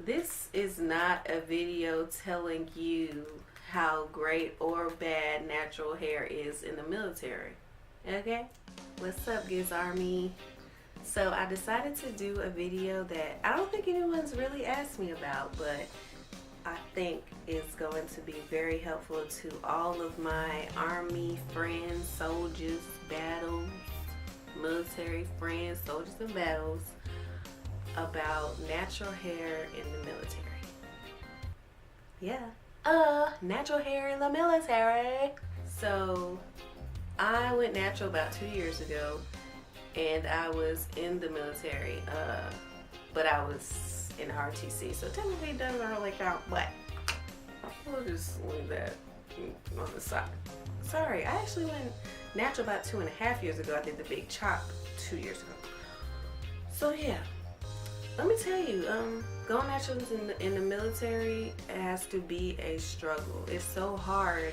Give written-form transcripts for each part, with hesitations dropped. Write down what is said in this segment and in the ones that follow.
This is not a video telling you how great or bad natural hair is in the military. Okay? What's up, Giz Army? So I decided to do a video that I don't think anyone's really asked me about, but I think is going to be very helpful to all of my Army friends, soldiers, battles, military friends, soldiers and battles, about natural hair in the military. Yeah. Natural hair in the military. So I went natural about 2 years ago, and I was in the military, but I was in RTC, so technically it doesn't really count, but we'll just leave that on the side. Sorry, I actually went natural about 2.5 years ago. I did the big chop 2 years ago. So yeah, let me tell you, going natural in the military has to be a struggle. It's so hard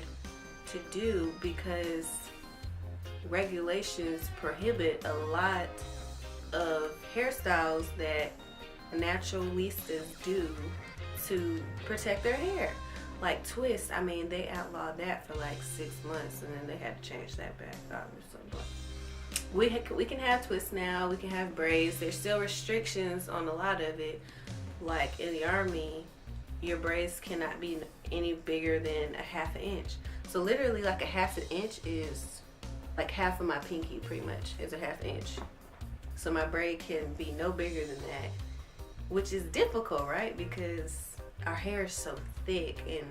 to do because regulations prohibit a lot of hairstyles that naturalistas do to protect their hair. Like twists, I mean, they outlawed that for like 6 months, and then they had to change that back, obviously. But we can have twists now, we can have braids. There's still restrictions on a lot of it. Like in the Army, your braids cannot be any bigger than 1/2 inch. So literally like 1/2 inch is like half of my pinky, pretty much, is 1/2 inch. So my braid can be no bigger than that, which is difficult, right? Because our hair is so thick, and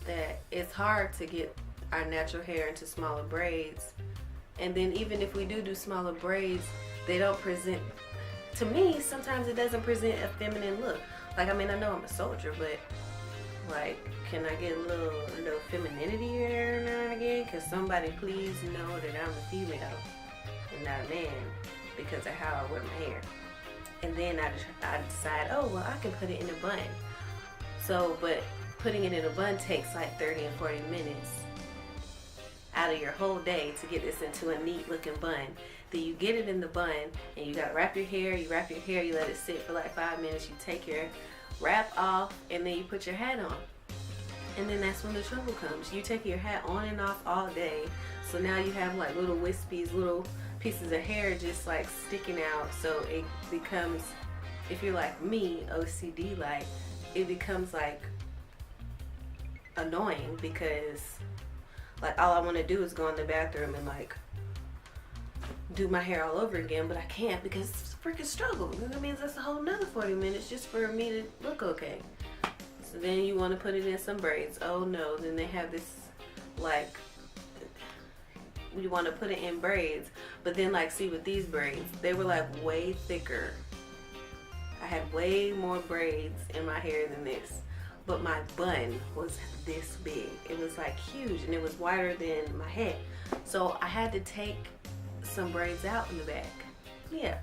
that it's hard to get our natural hair into smaller braids. And then even if we do smaller braids, they don't present, to me, sometimes it doesn't present a feminine look. Like, I mean, I know I'm a soldier, but like, can I get a little femininity here now and again? Can somebody please know that I'm a female and not a man because of how I wear my hair? And then I decide, oh, well, I can put it in a bun. So, but putting it in a bun takes like 30 and 40 minutes out of your whole day to get this into a neat looking bun. Then you get it in the bun, and you gotta wrap your hair, you let it sit for like 5 minutes, you take your wrap off, and then you put your hat on. And then that's when the trouble comes. You take your hat on and off all day, so now you have like little wispies, little pieces of hair just like sticking out. So it becomes, if you're like me, OCD like, it becomes like annoying, because like all I want to do is go in the bathroom and like do my hair all over again, but I can't because it's a freaking struggle. That means that's a whole nother 40 minutes just for me to look okay. So then you want to put it in some braids. Oh no, then they have this like, you want to put it in braids, but then like, see, with these braids, they were like way thicker. I had way more braids in my hair than this, but my bun was this big. It was like huge, and it was wider than my head. So I had to take some braids out in the back. Yeah,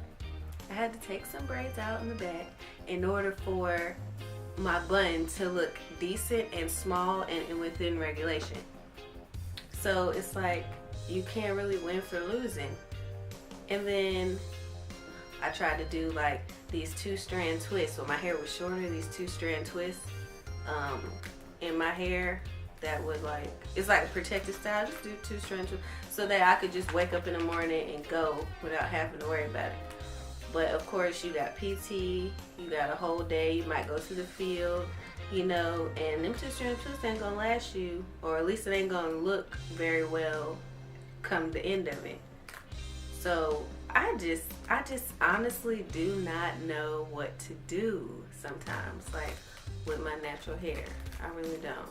I had to take some braids out in the back in order for my bun to look decent and small and within regulation. So it's like, you can't really win for losing. And then I tried to do like these 2-strand twists. When my hair was shorter, these 2-strand twists in my hair that would like, it's like a protective style. Just do 2-strand twists so that I could just wake up in the morning and go without having to worry about it. But of course, you got PT, you got a whole day, you might go to the field, you know, and them 2-strand twists ain't gonna last you, or at least it ain't gonna look very well come the end of it. So I just honestly do not know what to do sometimes, like with my natural hair. I really don't.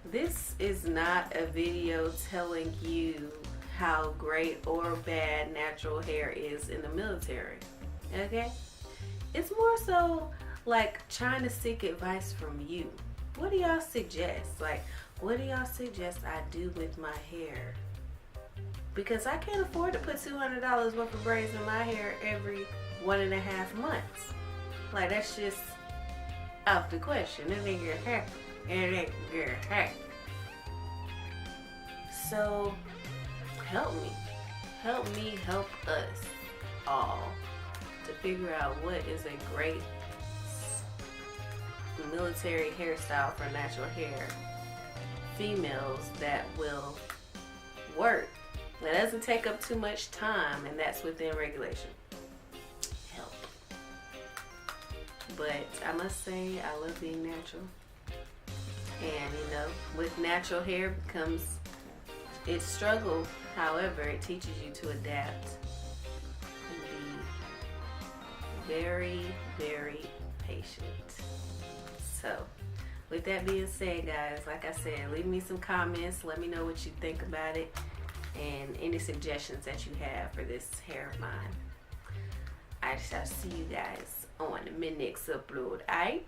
This is not a video telling you how great or bad natural hair is in the military, okay? It's more so like trying to seek advice from you. What do y'all suggest? Like, what do y'all suggest I do with my hair? Because I can't afford to put $200 worth of braids in my hair every 1.5 months. Like, that's just out the question. It ain't your hair. It ain't your hair. So help me help us all to figure out what is a great military hairstyle for natural hair females that will work. That doesn't take up too much time, and that's within regulation. Help. But I must say, I love being natural. And you know, with natural hair comes its struggle. However, it teaches you to adapt and be very, very patient. So, with that being said, guys, like I said, leave me some comments. Let me know what you think about it and any suggestions that you have for this hair of mine. I shall see you guys on the next upload. Alright?